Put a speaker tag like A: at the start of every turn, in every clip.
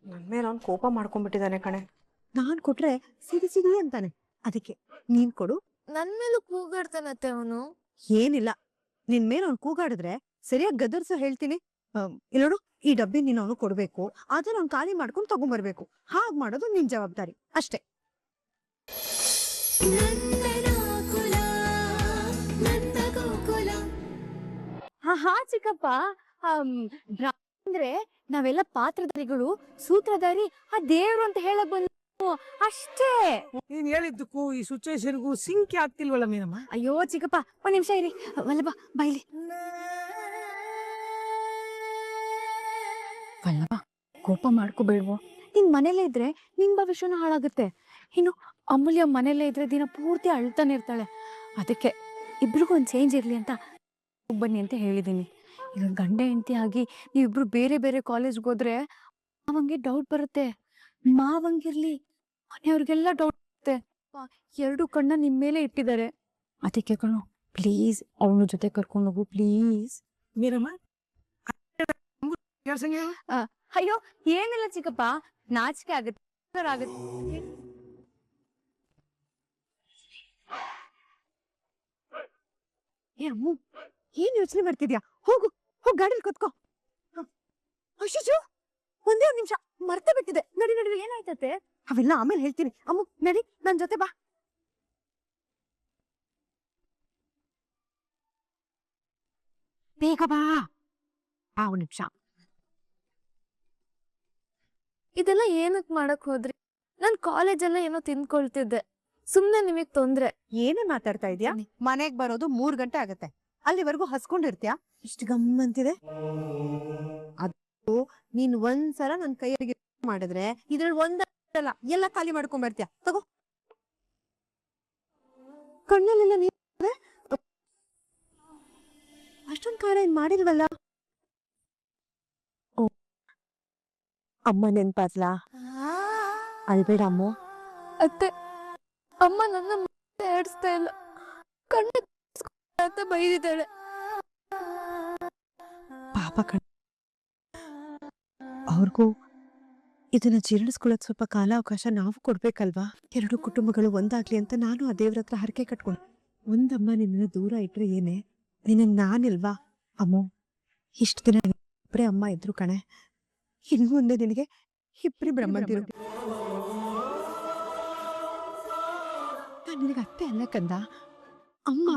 A: ನನ್ ಮೇಲೆ ಅವ್ನು ಕೋಪ ಮಾಡ್ಕೊಂಡ್ಬಿಟ್ಟಿದ್ದಾನೆ ಕಣೆ.
B: ನಾನ್ ಕೊಟ್ರೆ ಸಿಡಿ ಸಿಡಿ ಅಂತಾನೆ. ಅದಕ್ಕೆ ನೀನ್ ಕೊಡು.
C: ನನ್ ಮೇಲೂ ಕೂಗಾಡ್ತಾನತ್ತೆ ಅವನು.
B: ಏನಿಲ್ಲ, ನಿನ್ ಮೇಲೆ ಅವ್ನು ಕೂಗಾಡಿದ್ರೆ ಸರಿಯಾಗಿ ಗದರ್ಸು ಹೇಳ್ತೀನಿ. ಇಲ್ಲೋಡು, ಈ ಡಬ್ಬಿ ನೀನ್ ಅವನು ಕೊಡ್ಬೇಕು, ಅದನ್ನ ಅವ್ನು ಖಾಲಿ ಮಾಡ್ಕೊಂಡು ತಗೊಂಡ್ಬರ್ಬೇಕು. ಹಾಗ್ ಮಾಡೋದು ನಿನ್ ಜವಾಬ್ದಾರಿ ಅಷ್ಟೇ.
D: ಹಾ ಚಿಕ್ಕಪ್ಪ, ಅಂದ್ರೆ ನಾವೆಲ್ಲ ಪಾತ್ರಧಾರಿಗಳು, ಸೂತ್ರಧಾರಿ ಆ ದೇವ್ರು ಅಂತ ಹೇಳಕ್ ಬಂದ ಅಷ್ಟೇ.
E: ನೀನ್ ಹೇಳಿದ್ದಕ್ಕೂ ಈ ಸಿಚುವೇಶನ್ಗೂ ಸಿಂಕ್ ಆಗ್ತಿಲ್ವಲ್ಲ ಮೀನಮ್ಮ.
D: ಅಯ್ಯೋ ಚಿಕ್ಕಪ್ಪ, ಒಂದ್ ನಿಮಿಷ ಇರಿ. ವಲ್ಲಭ ಬೈಲಿ. ವಲ್ಲಭ, ಕೋಪ ಮಾಡ್ಕೋಬೇಡ್ವೋ. ನಿನ್ ಮನೇಲೇ ಇದ್ರೆ ನಿನ್ ಭವಿಷ್ಯನೂ ಹಾಳಾಗುತ್ತೆ. ಇನ್ನು ಅಮೂಲ್ಯ ಮನೇಲೇ ಇದ್ರೆ ದಿನ ಪೂರ್ತಿ ಅಳ್ತಾನೆ ಇರ್ತಾಳೆ. ಅದಕ್ಕೆ ಇಬ್ರಿಗೂ ಒಂದ್ ಚೇಂಜ್ ಇರ್ಲಿ ಅಂತ ಬನ್ನಿ ಅಂತ ಹೇಳಿದೀನಿ. ಈಗ ಗಂಡ ಹೆಂಡತಿ ಆಗಿ ನೀವಿಬ್ರು ಬೇರೆ ಬೇರೆ ಕಾಲೇಜ್ಗೆ ಹೋದ್ರೆ ಮಾವಂಗೆ ಡೌಟ್ ಬರುತ್ತೆ. ಮಾವಂಗಿರ್ಲಿ, ಮನೆಯವ್ರಿಗೆಲ್ಲ ಡೌಟ್ ಬರುತ್ತೆ. ಎರಡು ಕಣ್ಣ ನಿಮ್ ಮೇಲೆ ಇಟ್ಟಿದ್ದಾರೆ. ಅದಕ್ಕೆ ಕಣೋ, ಪ್ಲೀಸ್ ಅವನ ಜೊತೆ ಕರ್ಕೊಂಡು ಹೋಗು ಪ್ಲೀಸ್.
E: ಮೀನಮ್ಮ
D: ಅಯ್ಯೋ ಏನಿಲ್ಲ ಚಿಕ್ಕಪ್ಪ, ನಾಚಿಕೆ ಆಗುತ್ತೆ.
B: ಏ ಅಮ್ಮು, ಏನ್ ಯೋಚನೆ ಮಾಡ್ತಿದ್ಯಾ? ಹೋಗು, ಹೋಗ್ ಗಾಡಿಲಿ ಕೂತ್ಕೋ. ಅಶಿಶು, ಒಂದೇ ಒಂದ್ ನಿಮಿಷ ಮರ್ತೆ ಬಿಟ್ಟಿದೆ. ನಡಿ ನಡಿ.
D: ಏನಾಯ್ತತೆ?
B: ಅವೆಲ್ಲ ಆಮೇಲೆ ಹೇಳ್ತೀನಿ. ಅಮ್ಮು ನಡಿ, ನನ್ ಜೊತೆ ಬಾ. ಬೇಗ ಬಾ. ಒಂದ್ ನಿಮಿಷ.
C: ಇದೆಲ್ಲ ಏನಕ್ ಮಾಡಕ್ ಹೋದ್ರಿ? ನಾನ್ ಕಾಲೇಜೆಲ್ಲ ಏನೋ ತಿಂದ್ಕೊಳ್ತಿದ್ದೆ. ಸುಮ್ನೆ ನಿಮಗ್ ತೊಂದ್ರೆ.
B: ಏನೇ ಮಾತಾಡ್ತಾ ಇದ್ಯಾ? ಮನೆಗ್ ಬರೋದು 3 ಗಂಟೆ ಆಗತ್ತೆ. ಅಲ್ಲಿವರೆಗೂ ಹಸ್ಕೊಂಡಿರ್ತೀಯಾ? ಇಷ್ಟು ಗಮ್ಮಂತಿದೆ. ಅದು ನೀನ್ ಒಂದ್ಸಲ ನನ್ ಕೈಯಲ್ಲಿ ಮಾಡಿದ್ರೆ ಇದ್ರಲ್ಲಿ ಒಂದಲ್ಲ ಎಲ್ಲ ಖಾಲಿ ಮಾಡ್ಕೊಂಡ್ ಬರ್ತೀಯ. ತಗೋ. ಕಣ್ಣಲ್ಲೆಲ್ಲ ನೀರ್ ಅಷ್ಟೊಂದ್ ಖಾರ ಏನ್ ಮಾಡಿಲ್ವಲ್ಲ? ಓ, ಅಮ್ಮ ನೆನ್ಪಾದ್ಲಾ? ಅಲ್ಬೇಡ ಅಮ್ಮು.
C: ಅತ್ತೆ, ಅಮ್ಮ ನನ್ನ ಆಡಿಸ್ತಾ ಇಲ್ಲ. ಕಣ್ಣು ಅಂತ ಬೈದಿದ್ದಾಳೆ.
B: ಪಾಪ ಕಣ್, ಅವ್ರಿಗೂ ಇದನ್ನ ಜೀರ್ಣಿಸ್ಕೊಳ್ಳೋಕ್ ಸ್ವಲ್ಪ ಕಾಲಾವಕಾಶ ನಾವು ಕೊಡ್ಬೇಕಲ್ವಾ? 2 ಕುಟುಂಬಗಳು ಒಂದಾಗ್ಲಿ ಅಂತ ನಾನು ಆ ದೇವ್ರ ಹತ್ರ ಹರಕೆ ಕಟ್ಕೊಂಡು. ಒಂದಮ್ಮ ನಿನ್ನ ದೂರ ಇಟ್ರೆ ಏನೇ, ನಿನಗ್ ನಾನಿಲ್ವಾ? ಅಮ್ಮು, ಇಷ್ಟು ದಿನ ಇಬ್ಬರೇ ಅಮ್ಮ ಇದ್ರು ಕಣೆ. ಇನ್ನು ಮುಂದೆ ನಿನಗೆ ಇಬ್ಬರಿ ಬ್ರಹ್ಮಂತಿರು. ನಿನಗೆ ಅತ್ತೆ ಅಲ್ಲ ಕಂದ, ಅಮ್ಮ.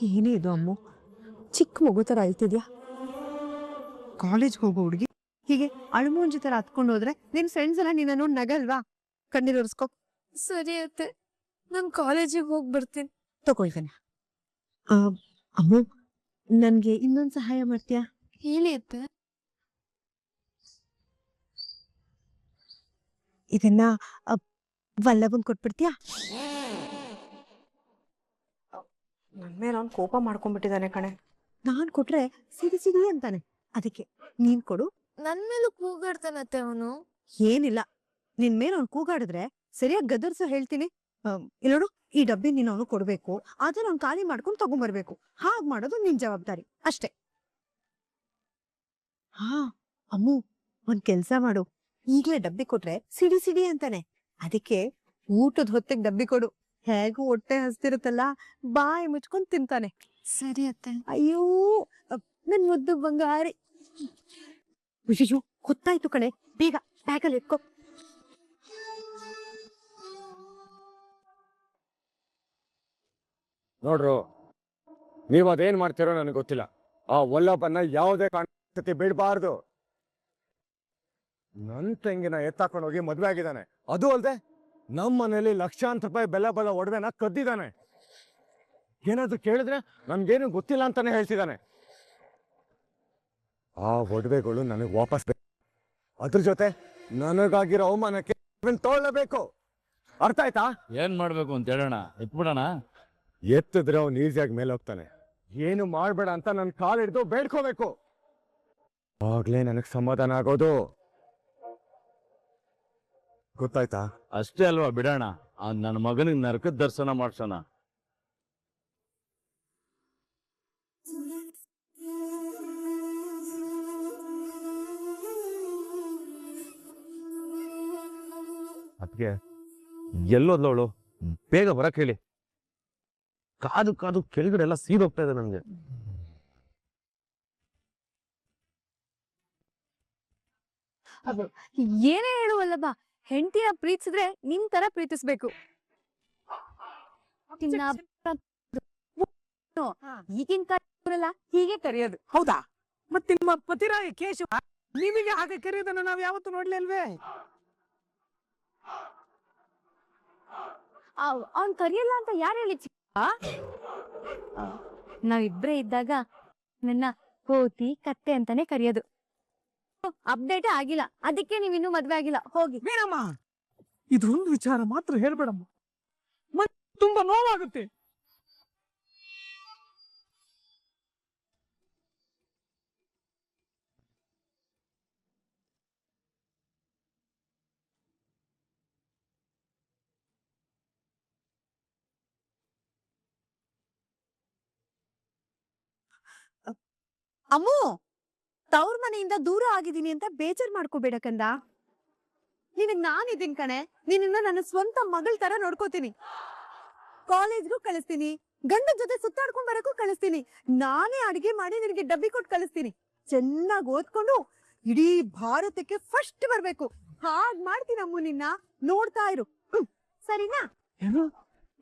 B: ಏನೇ ಇದು ಅಮ್ಮು, ಚಿಕ್ಕ ಮಗು ತರ ಅಳ್ತಿದ್ಯಾ? ಕಾಲೇಜ್ಗೆ ಹೋಗೋ ಹುಡುಗಿ ಹೀಗೆ ಅಳ್ಮೂಂಜಿ ತರ ಹತ್ಕೊಂಡು ಹೋದ್ರೆ ನಿನ್ ಫ್ರೆಂಡ್ಸ್ ಎಲ್ಲ ನಿನ್ನ ನೋಡಿ ನಗಲ್ವಾ? ಕಣ್ಣೀರ್ ಒರೆಸ್ಕೊ.
C: ಸರಿ ಅತ್ತೆ, ನಾನ್ ಕಾಲೇಜಿಗೆ ಹೋಗಿ ಬರ್ತೀನಿ.
B: ತಗೊಳ್ತೇನೆ. ಅಮ್ಮು, ನನ್ಗೆ ಇನ್ನೊಂದ್ ಸಹಾಯ ಮಾಡ್ತೀಯಾ?
C: ಹೇಳಿ ಅತ್ತೆ.
B: ಇದನ್ನ ವಲ್ಲಭನ್ ಕೊಟ್ಬಿಡ್ತೀಯಾ?
A: ನನ್ ಮೇಲೆ ಅವ್ನು ಕೋಪ ಮಾಡ್ಕೊಂಡ್ಬಿಟ್ಟಿದ್ದಾನೆ ಕಣೆ.
B: ನಾನ್ ಕೊಟ್ರೆ ಸಿಡಿ ಸಿಡಿ ಅಂತಾನೆ. ಅದಕ್ಕೆ ನೀನ್ ಕೊಡು.
C: ನನ್ ಮೇಲೂ ಕೂಗಾಡ್ತಾನತ್ತೆ ಅವನು.
B: ಏನಿಲ್ಲ, ನಿನ್ ಮೇಲೆ ಅವ್ನು ಕೂಗಾಡಿದ್ರೆ ಸರಿಯಾಗಿ ಗದರ್ಸು ಹೇಳ್ತೀನಿ. ಇಲ್ಲೋಡು, ಈ ಡಬ್ಬಿ ನೀನ್ ಅವನು ಕೊಡ್ಬೇಕು, ಅದನ್ನ ಅವ್ನು ಖಾಲಿ ಮಾಡ್ಕೊಂಡು ತಗೊಂಡ್ಬರ್ಬೇಕು. ಹಾಗ್ ಮಾಡೋದು ನಿನ್ ಜವಾಬ್ದಾರಿ ಅಷ್ಟೇ. ಅಮ್ಮು, ಒಂದ್ ಕೆಲ್ಸ ಮಾಡು. ಈಗ್ಲೇ ಡಬ್ಬಿ ಕೊಟ್ರೆ ಸಿಡಿ ಸಿಡಿ ಅಂತಾನೆ. ಅದಕ್ಕೆ ಊಟದ ಹೊತ್ತಿಗೆ ಡಬ್ಬಿ ಕೊಡು. ಹೇಗೂ ಹೊಟ್ಟೆ ಹಸ್ತಿರುತ್ತಲ್ಲ, ಬಾಯಿ ಮುಚ್ಕೊಂಡ್ ತಿಂತಾನೆ.
C: ಸರಿ ಅತ್ತೆ.
B: ಅಯ್ಯೋ ನನ್ ಮುದ್ದು ಬಂಗಾರಿ. ಅಯ್ಯೋ, ಗೊತ್ತಾಯ್ತು ಕಣೆ. ಬೇಗ ಬ್ಯಾಗಲ್ಲಿ ಎತ್ಕೋ.
F: ನೋಡ್ರು, ನೀವ್ ಅದೇನ್ ಮಾಡ್ತಿರೋ ನನಗೆ ಗೊತ್ತಿಲ್ಲ. ಆ ವಲ್ಲಭನ್ನ ಯಾವುದೇ ಕಾರಣಕ್ಕೆ ಬಿಡಬಾರ್ದು. ನನ್ ತಂಗಿನ ಎತ್ತಾಕೊಂಡು ಹೋಗಿ ಮದ್ವೆ ಆಗಿದ್ದಾನೆ. ಅದು ಅಲ್ದೆ ನಮ್ಮ ಮನೇಲಿ ಲಕ್ಷಾಂತರ ರೂಪಾಯಿ ಬೆಲ್ಲ ಒಡವೆನ ಕದ್ದಿದ್ದಾನೆ. ಏನಾದ್ರು ಕೇಳಿದ್ರೆ ನನ್ಗೇನು ಗೊತ್ತಿಲ್ಲ ಅಂತಾನೆ ಹೇಳ್ತಿದ್ದಾನೆ. ಆ ಒಡವೆಗಳು ನನಗೆ ವಾಪಸ್ ಬೇಕು. ಅದ್ರ ಜೊತೆ ನನಗಾಗಿರೋ ಅವಮಾನಕ್ಕೆ ತಗೊಳ್ಳಬೇಕು. ಅರ್ಥ ಆಯ್ತಾ?
G: ಏನ್ ಮಾಡ್ಬೇಕು ಅಂತ ಹೇಳೋಣ, ಎತ್ಬಿಡೋಣ.
F: ಎತ್ತಿದ್ರೆ ಅವ್ನು ಈಸಿಯಾಗಿ ಮೇಲೆ ಹೋಗ್ತಾನೆ. ಏನು ಮಾಡ್ಬೇಡ ಅಂತ ನನ್ನ ಕಾಲು ಹಿಡಿದು ಬೇಡ್ಕೋಬೇಕು. ಆಗ್ಲೇ ನನಗೆ ಸಮಾಧಾನ ಆಗೋದು. ಗೊತ್ತಾಯ್ತಾ?
G: ಅಷ್ಟೇ ಅಲ್ವಾ, ಬಿಡೋಣ. ನನ್ನ ಮಗನಿಗೆ ನರಕದ ದರ್ಶನ ಮಾಡ್ಸೋಣ.
F: ಅದಕ್ಕೆ ಎಲ್ಲೋದ್ಲವಳು, ಬೇಗ ಬರಕ್ ಹೇಳಿ. ಕಾದು ಕಾದು ಕೆಳಗಡೆ ಎಲ್ಲ ಸೀದೋಗ್ತಾ ಇದೆ ನನ್ಗೆ.
D: ಏನೇ ಹೇಳುವಲ್ಲಬ್ಬ, ಹೆಂಡತಿನ ಪ್ರೀತಿಸಿದ್ರೆ ನಿನ್ ತರ ಪ್ರೀತಿಸ್ಬೇಕು. ಈಗಿನ ಕಾಲ ಹೀಗೆ ಕರೆಯೋದು.
E: ಹೌದಾ? ಮತ್ತೆ ನಿಮ್ಮ ಪತಿರಾಯ ಕೇಶವ ನಿಮಗೆ ಹಾಗೆ ಕರೆಯೋದನ್ನ ನಾವ್ ಯಾವತ್ತೂ ನೋಡ್ಲೇ ಅಲ್ವೇ?
D: ಅವ್ನ್ ಕರಿಯಲ್ಲ ಅಂತ ಯಾರು ಹೇಳಿ? ನಾವಿಬ್ರೇ ಇದ್ದಾಗ ನನ್ನ ಕೋತಿ ಕತ್ತೆ ಅಂತಾನೆ ಕರೆಯೋದು. ಅಪ್ಡೇಟ್ ಆಗಿಲ್ಲ, ಅದಕ್ಕೆ ನೀವಿನ್ನೂ ಮದ್ವೆ ಆಗಿಲ್ಲ. ಹೋಗಿ.
E: ಬೇಡಮ್ಮ, ಇದೊಂದು ವಿಚಾರ ಮಾತ್ರ ಹೇಳ್ಬೇಡಮ್ಮ, ಮತ್ತೆ ತುಂಬಾ ನೋವಾಗುತ್ತೆ.
B: ಅಮ್ಮು, ತವ್ರ ಮನೆಯಿಂದ ದೂರ ಆಗಿದ್ದೀನಿ ಅಂತ ಬೇಜಾರ್ ಮಾಡ್ಕೋಬೇಡ ಕಂದ. ನಿನಗ್ ನಾನಿದ್ದೀನಿ ಕಣೆ. ನಿನ್ನ ನನ್ನ ಸ್ವಂತ ಮಗಳ ತರ ನೋಡ್ಕೋತೀನಿ. ಕಾಲೇಜ್ಗೂ ಕಳಿಸ್ತೀನಿ, ಗಂಡನ ಜೊತೆ ಸುತ್ತಾಡ್ಕೊಂಡ್ ಬರಕ್ಕೂ ಕಳಿಸ್ತೀನಿ. ನಾನೇ ಅಡಿಗೆ ಮಾಡಿ ನಿನಗೆ ಡಬ್ಬಿ ಕೊಟ್ಟು ಕಳಿಸ್ತೀನಿ. ಚೆನ್ನಾಗಿ ಓದ್ಕೊಂಡು ಇಡೀ ಭಾರತಕ್ಕೆ ಫಸ್ಟ್ ಬರ್ಬೇಕು. ಹಾಗ್ ಮಾಡ್ತೀನಿ ಅಮ್ಮು, ನಿನ್ನ ನೋಡ್ತಾ ಇರು. ಸರಿನಾ?
E: ಏನು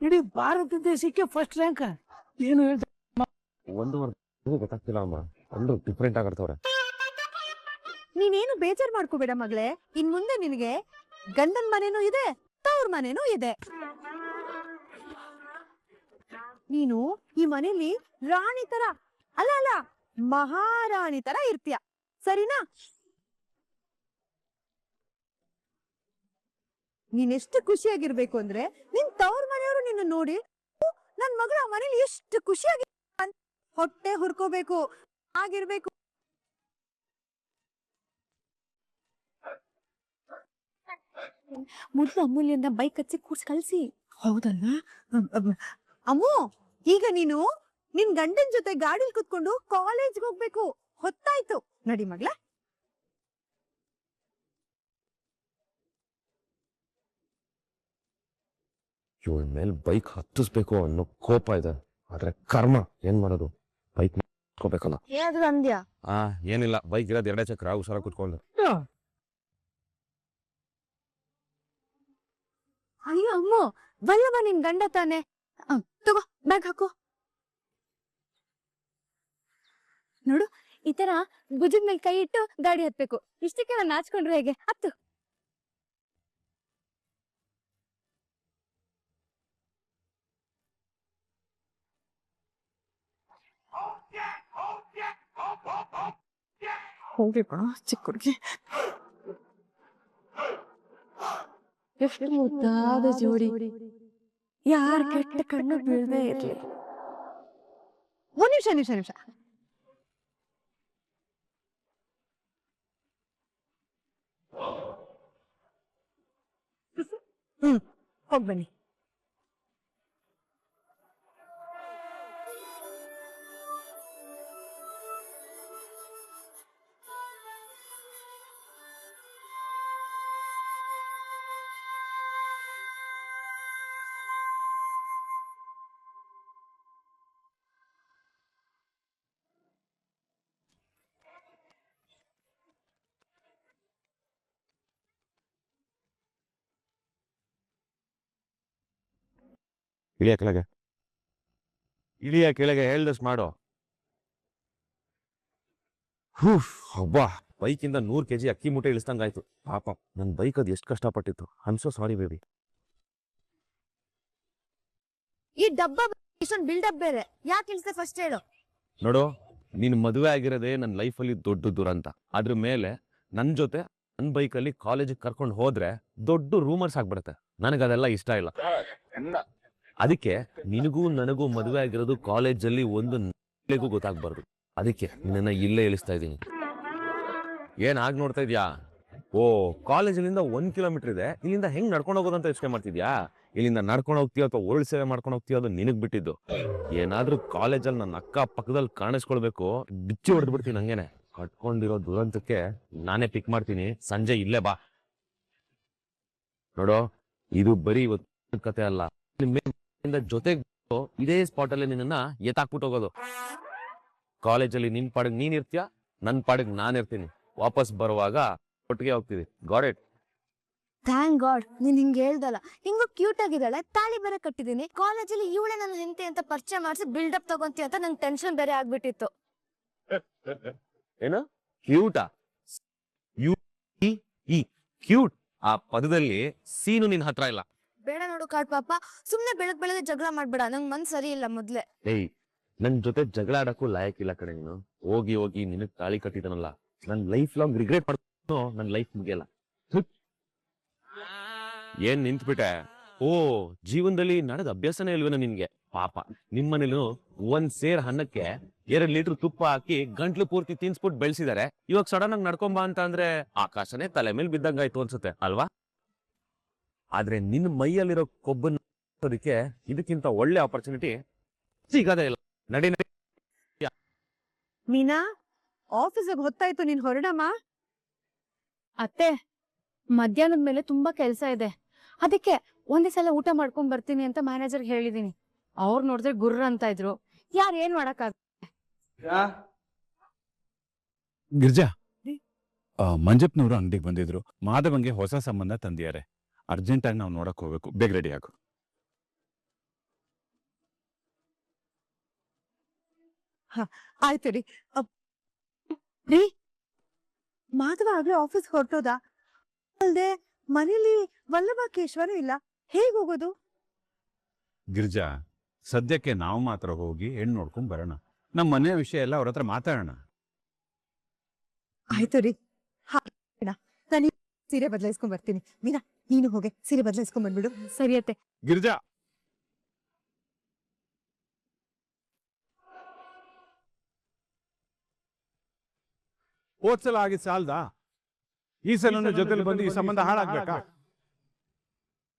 E: ಇಡೀ ಭಾರತ ದೇಶಕ್ಕೆ ಫಸ್ಟ್ ರ್ಯಾಂಕ್? ಏನು ಹೇಳ್ತಾ
F: ಒಂದು ಗೊತ್ತಾಗ್ತಿಲ್ಲ ಅಮ್ಮ, ಎಲ್ಲರೂ ಡಿಫ್ರೆಂಟ್ ಆಗಿರ್ತವ್ರೆ.
B: ನೀನೇನು ಬೇಜಾರ್ ಮಾಡ್ಕೋಬೇಡ ಮಗಳೇ. ಇನ್ ಮುಂದೆ ನಿನಗೆ ಗಂಡನ್ ಮನೆನೂ ಇದೆ, ತವ್ರ ಮನೆನೂ ಇದೆ. ನೀನು ಈ ಮನೇಲಿ ರಾಣಿ ತರ ಅಲ್ಲ ಮಹಾರಾಣಿ ತರ ಇರ್ತೀಯ. ಸರಿನಾ? ನೀನೆಷ್ಟು ಖುಷಿಯಾಗಿರ್ಬೇಕು ಅಂದ್ರೆ ನಿನ್ ತವ್ರ ಮನೆಯವರು ನಿನ್ನ ನೋಡಿ ನನ್ ಮಗಳ ಆ ಮನೇಲಿ ಎಷ್ಟು ಖುಷಿಯಾಗಿ ಹೊಟ್ಟೆ ಹುರ್ಕೋಬೇಕು, ಆಗಿರ್ಬೇಕು.
D: ಮೊದ್ಲು ಅಮೂಲ್ಯನ ಬೈಕ್ ಹಚ್ಚಿ ಕೂರ್ಸ್ ಕಳ್ಸಿ.
B: ಹೌದಲ್ಲ ಅಮ್ಮು, ಈಗ ನೀನು ನಿನ್ ಗಂಡನ್ ಜೊತೆ ಗಾಡಿಲ್ ಕುತ್ಕೊಂಡು ಕಾಲೇಜ್ಗೆ ಹೋಗ್ಬೇಕು. ಹೊತ್ತಾಯ್ತು, ನಡಿ ಮಗ್ಳ.
F: ಇವಳ ಮೇಲೆ ಬೈಕ್ ಹತ್ತಿಸ್ಬೇಕು ಅನ್ನೋ ಕೋಪ ಇದೆ, ಆದ್ರೆ ಕರ್ಮ ಏನ್ ಮಾಡೋದು, ಬೈಕ್ ಕುತ್ಕೋಬೇಕಲ್ಲ.
D: ಏನಾದ್ರು ಅಂದ್ಯಾ?
F: ಏನಿಲ್ಲ, ಬೈಕ್ ಇರೋದು ಎರಡೇ ಚಕ್ರ, ಹುಷಾರ ಕುತ್ಕೊಂಡು.
D: ಅಯ್ಯೋ ಅಮ್ಮ, ವಲ್ಲಭ ನಿನ್ ಗಂಡ ತಾನೆ. ತಗೋ, ಬ್ಯಾಗ್ ಹಾಕೋ. ನೋಡು, ಈ ತರ ಭುಜದ ಮೇಲೆ ಕೈ ಇಟ್ಟು ಗಾಡಿ ಹತ್ಬೇಕು. ಇಷ್ಟಕ್ಕೆ ನಾನು ನಾಚ್ಕೊಂಡ್ರೆ ಹೇಗೆ? ಹತ್ತು.
B: ಹೋಗಿ ಬಾ ಚಿಕ್ಕ ಹುಡುಗಿ.
C: ಎಷ್ಟು ಮುದ್ದಾದ ಜೋಡಿ, ಯಾರ ಕೆಟ್ಟ ಕಣ್ಣು ಬೀಳದೆ ಇರ್ಲಿ.
B: ಒಂದ್ ನಿಮಿಷ. ಹೋಗ್ಬನ್ನಿ.
F: ಇಳಿಯ ಕೆಳಗೆ ಹೇಳ್ದಷ್ಟು ಮಾಡೋ. ಹಬ್ಬಾ, ಬೈಕಿಂದ 100 kg ಅಕ್ಕಿ ಮೂಟೆ ಇಳಿಸ್ದಂಗಾಯ್ತು. ಪಾಪ ನನ್ ಬೈಕ್ ಅದು ಎಷ್ಟು ಕಷ್ಟಪಟ್ಟಿತ್ತು. I am so sorry baby.
B: ಈ ಡಬ್ಬ ಇಷ್ಟೊಂದು ಬಿಲ್ಡಪ್ ಬೇರೆ ಯಾಕೆ ಇಳಿಸ್ದೆ ಫಸ್ಟ್ ಹೇಳು.
F: ನೋಡು, ನೀನ್ ಮದುವೆ ಆಗಿರೋದೇ ನನ್ನ ಲೈಫಲ್ಲಿ ದೊಡ್ಡ ದುರಂತ. ಅದ್ರ ಮೇಲೆ ನನ್ನ ಜೊತೆ ನನ್ನ ಬೈಕಲ್ಲಿ ಕಾಲೇಜಿಗೆ ಕರ್ಕೊಂಡು ಹೋದ್ರೆ ದೊಡ್ಡ ರೂಮರ್ಸ್ ಆಗ್ಬಿಡುತ್ತೆ. ನನಗದೆಲ್ಲ ಇಷ್ಟ ಇಲ್ಲ. ಅದಕ್ಕೆ ನಿನಗೂ ನನಗೂ ಮದುವೆ ಆಗಿರೋದು ಕಾಲೇಜಲ್ಲಿ ಒಂದು ಗೊತ್ತಾಗ್ಬಾರ್ದು. ಅದಕ್ಕೆ ನಿನ್ನ ಇಲ್ಲೇ ಇಳಿಸ್ತಾ ಇದ್ದೀನಿ. ಏನ್ ಆಗ್ ನೋಡ್ತಾ ಇದ್ಯಾ? ಓ, ಕಾಲೇಜಿನಿಂದ 1 ಕಿಲೋಮೀಟರ್ ಇದೆ, ಇಲ್ಲಿಂದ ಹೆಂಗ್ ನಡ್ಕೊಂಡು ಹೋಗೋದಂತ ಯೋಚನೆ ಮಾಡ್ತಿದ್ಯಾ? ಇಲ್ಲಿಂದ ನಡ್ಕೊಂಡು ಹೋಗ್ತೀಯೋ ಅಥವಾ ಓಲ್ಡ್ ಸೇವೆ ಮಾಡ್ಕೊಂಡು ಹೋಗ್ತೀಯೋ ಅದು ನಿನಗ್ ಬಿಟ್ಟಿದ್ದು. ಏನಾದ್ರೂ ಕಾಲೇಜಲ್ಲಿ ನನ್ನ ಅಕ್ಕ ಪಕ್ಕದಲ್ಲಿ ಕಾಣಿಸ್ಕೊಳ್ಬೇಕು, ಬಿಚ್ಚಿ ಹೊಡೆದು ಬಿಡ್ತೀನಿ ಹಂಗೇನೆ. ಕಟ್ಕೊಂಡಿರೋ ದುರಂತಕ್ಕೆ ನಾನೇ ಪಿಕ್ ಮಾಡ್ತೀನಿ, ಸಂಜೆ ಇಲ್ಲೇ ಬಾ. ನೋಡೋ, ಇದು ಬರೀ ಇವತ್ತು ಕತೆ ಅಲ್ಲ, ಜೊತೆಗೆ ಇದೇ ಸ್ಪಾಟ್ ಅಲ್ಲಿ ನಿನ್ನ ಎತ್ತಾಕ್ಬಿಟ್ಟು ಹೋಗೋದು. ಕಾಲೇಜಲ್ಲಿ ನಿನ್ ಪಾಡಿಗೆ ನೀನ್ ಇರ್ತೀಯ, ನನ್ ಪಾಡಿಗೆ ನಾನ್ ಇರ್ತೀನಿ. ವಾಪಸ್ ಬರುವಾಗ ಒಟ್ಟಿಗೆ ಹೋಗ್ತೀವಿ. Got it?
C: ಥ್ಯಾಂಕ್ ಗಾಡ್ ನೀನ್ ಹಿಂಗ್ ಹೇಳ್ದಲ್ಲ. ಹಿಂಗು ಕ್ಯೂಟ್ ಆಗಿದ್ದಾಳೆ, ತಾಳಿ ಬೇರೆ ಕಟ್ಟಿದೀನಿ. ಕಾಲೇಜಲ್ಲಿ ಇವಳೆ ನನ್ನ ಹೆಂಡತಿ ಅಂತ ಪರಿಚಯ ಮಾಡಿಸಿ ಬಿಲ್ಡಪ್ ತಗೊಂತೀಯ ಅಂತ ನಂಗೆ ಟೆನ್ಷನ್ ಬೇರೆ ಆಗ್ಬಿಟ್ಟಿತ್ತು.
F: ಏನು ಕ್ಯೂಟಾ? ಕ್ಯೂಟ್ ಆ ಪದದಲ್ಲಿ ಸೀನು ನಿನ್ ಹತ್ರ ಇಲ್ಲ.
C: ಬೇಡ ನೋಡು ಕಾಡ್ ಪಾಪ, ಸುಮ್ನೆ ಬೆಳಗ್ಗೆ ಜಗಳ ಮಾಡ್ಬೇಡ, ನಂಗ್ ಮನ್ಸ್ ಸರಿ ಇಲ್ಲ ಮೊದ್ಲೆ.
F: ಏಯ್, ನನ್ ಜೊತೆ ಜಗಳ ಆಡಕ್ಕೂ ಲಾಯಕ್ಕಿಲ್ಲ ಕಡೆ ನೀನು. ಹೋಗಿ ಹೋಗಿ ನಿನಗ್ ತಾಳಿ ಕಟ್ಟಿದನಲ್ಲ, ನನ್ ಲೈಫ್ ಲಾಂಗ್ ರಿಗ್ರೆಟ್ ಮಾಡ್ಕೊಂಡು ನನ್ ಲೈಫ್ ಮುಗಿಯಲ್ಲ. ಏನ್ ನಿಂತ್ಬಿಟ್ಟೆ? ಓ, ಜೀವನದಲ್ಲಿ ನಡೆದ ಅಭ್ಯಾಸನೇ ಇಲ್ವೇನೋ ನಿನ್ಗೆ? ಪಾಪ ನಿಮ್ಮನೇಲಿ ಒಂದ್ ಸೇರ್ ಅನ್ನಕ್ಕೆ 2 ಲೀಟರ್ ತುಪ್ಪ ಹಾಕಿ ಗಂಟ್ಲು ಪೂರ್ತಿ ತಿನ್ಸ್ಬಿಟ್ಟು ಬೆಳೆಸಿದಾರೆ. ಇವಾಗ ಸಡನ್ ಆಗಿ ನಡ್ಕೊಂಬ ಅಂತ ಅಂದ್ರೆ ಆಕಾಶನೇ ತಲೆ ಮೇಲೆ ಬಿದ್ದಂಗಾಯ್ತು ಅನ್ಸುತ್ತೆ ಅಲ್ವಾ? ಆದ್ರೆ ನಿನ್ ಮೈಯಲ್ಲಿರೋ ಕೊಬ್ಬನ್ನ ಇದಕ್ಕಿಂತ ಒಳ್ಳೆ ಆಪರ್ಚುನಿಟಿ ಸಿಗದೇ ಇಲ್ಲ. ನಡಿ ನಡಿ.
B: ಮೀನಾ, ಆಫೀಸಿಗೆ ಹೊತ್ತಾಯ್ತು, ನೀನ್ ಹೊರಡಮ್ಮ.
D: ಅತ್ತೆ, ಮಧ್ಯಾಹ್ನದ ಮೇಲೆ ತುಂಬಾ ಕೆಲ್ಸ ಇದೆ, ಅದಕ್ಕೆ ಒಂದೇ ಸಲ ಊಟ ಮಾಡ್ಕೊಂಡ್ ಬರ್ತೀನಿ ಅಂತ ಮ್ಯಾನೇಜರ್ ಹೇಳಿದೀನಿ. ಅವ್ರು ನೋಡಿದ್ರೆ ಗುರ್ರ ಅಂತ ಇದ್ರು. ಯಾರು ಏನ್ ಮಾಡಕ್ಕಾಗ?
H: ಗಿರ್ಜಾ, ಮಂಜಪ್ಪನವರು ಅಂಗಡಿಗೆ ಬಂದಿದ್ರು. ಮಾಧವಂಗೆ ಹೊಸ ಸಂಬಂಧ ತಂದಿದ್ದಾರೆ. ಅರ್ಜೆಂಟಾಗಿ ನಾವು ನೋಡಕ್ ಹೋಗ್ಬೇಕು. ಬೇಗ ರೆಡಿ ಆಗು.
B: ಆಯ್ತು ರೀ. ರೀ, ಮಾಧವ ಆಗ್ಲೇ ಆಫೀಸ್ ಹೊರಟೋದ. ಅಲ್ದೆ ಮನೇಲಿ ವಲ್ಲಭಕೇಶ್ವರ ಇಲ್ಲ, ಹೇಗ್ ಹೋಗೋದು?
H: ಗಿರ್ಜಾ, ಸದ್ಯಕ್ಕೆ ನಾವು ಮಾತ್ರ ಹೋಗಿ ಹೆಣ್ಣು ನೋಡ್ಕೊಂಡ್ ಬರೋಣ. ನಮ್ಮ ಮನೆ ವಿಷಯ ಎಲ್ಲ ಅವ್ರ ಹತ್ರ ಮಾತಾಡೋಣ.
B: ಆಯ್ತು ರೀ. ನಾನು ಸೀರೆ ಬದಲಾಯಿಸ್ಕೊಂಡ್ ಬರ್ತೀನಿ. ಮೀನಾ, ನೀನು ಹೋಗಿ ಸೀರೆ ಬದಲಾಯಿಸ್ಕೊಂಡ್ ಬಂದ್ಬಿಡು.
D: ಸರಿ ಅತ್ತೆ.
H: ಗಿರ್ಜಾ, ಹೋದ್ಸಲ ಆಗಿದ್ ಸಾಲ್ದಾ? ಈ ಸಲ ಜೊತೆಲಿ ಬಂದು ಈ ಸಂಬಂಧ ಹಾಳಾಗ್ಬೇಕಾ?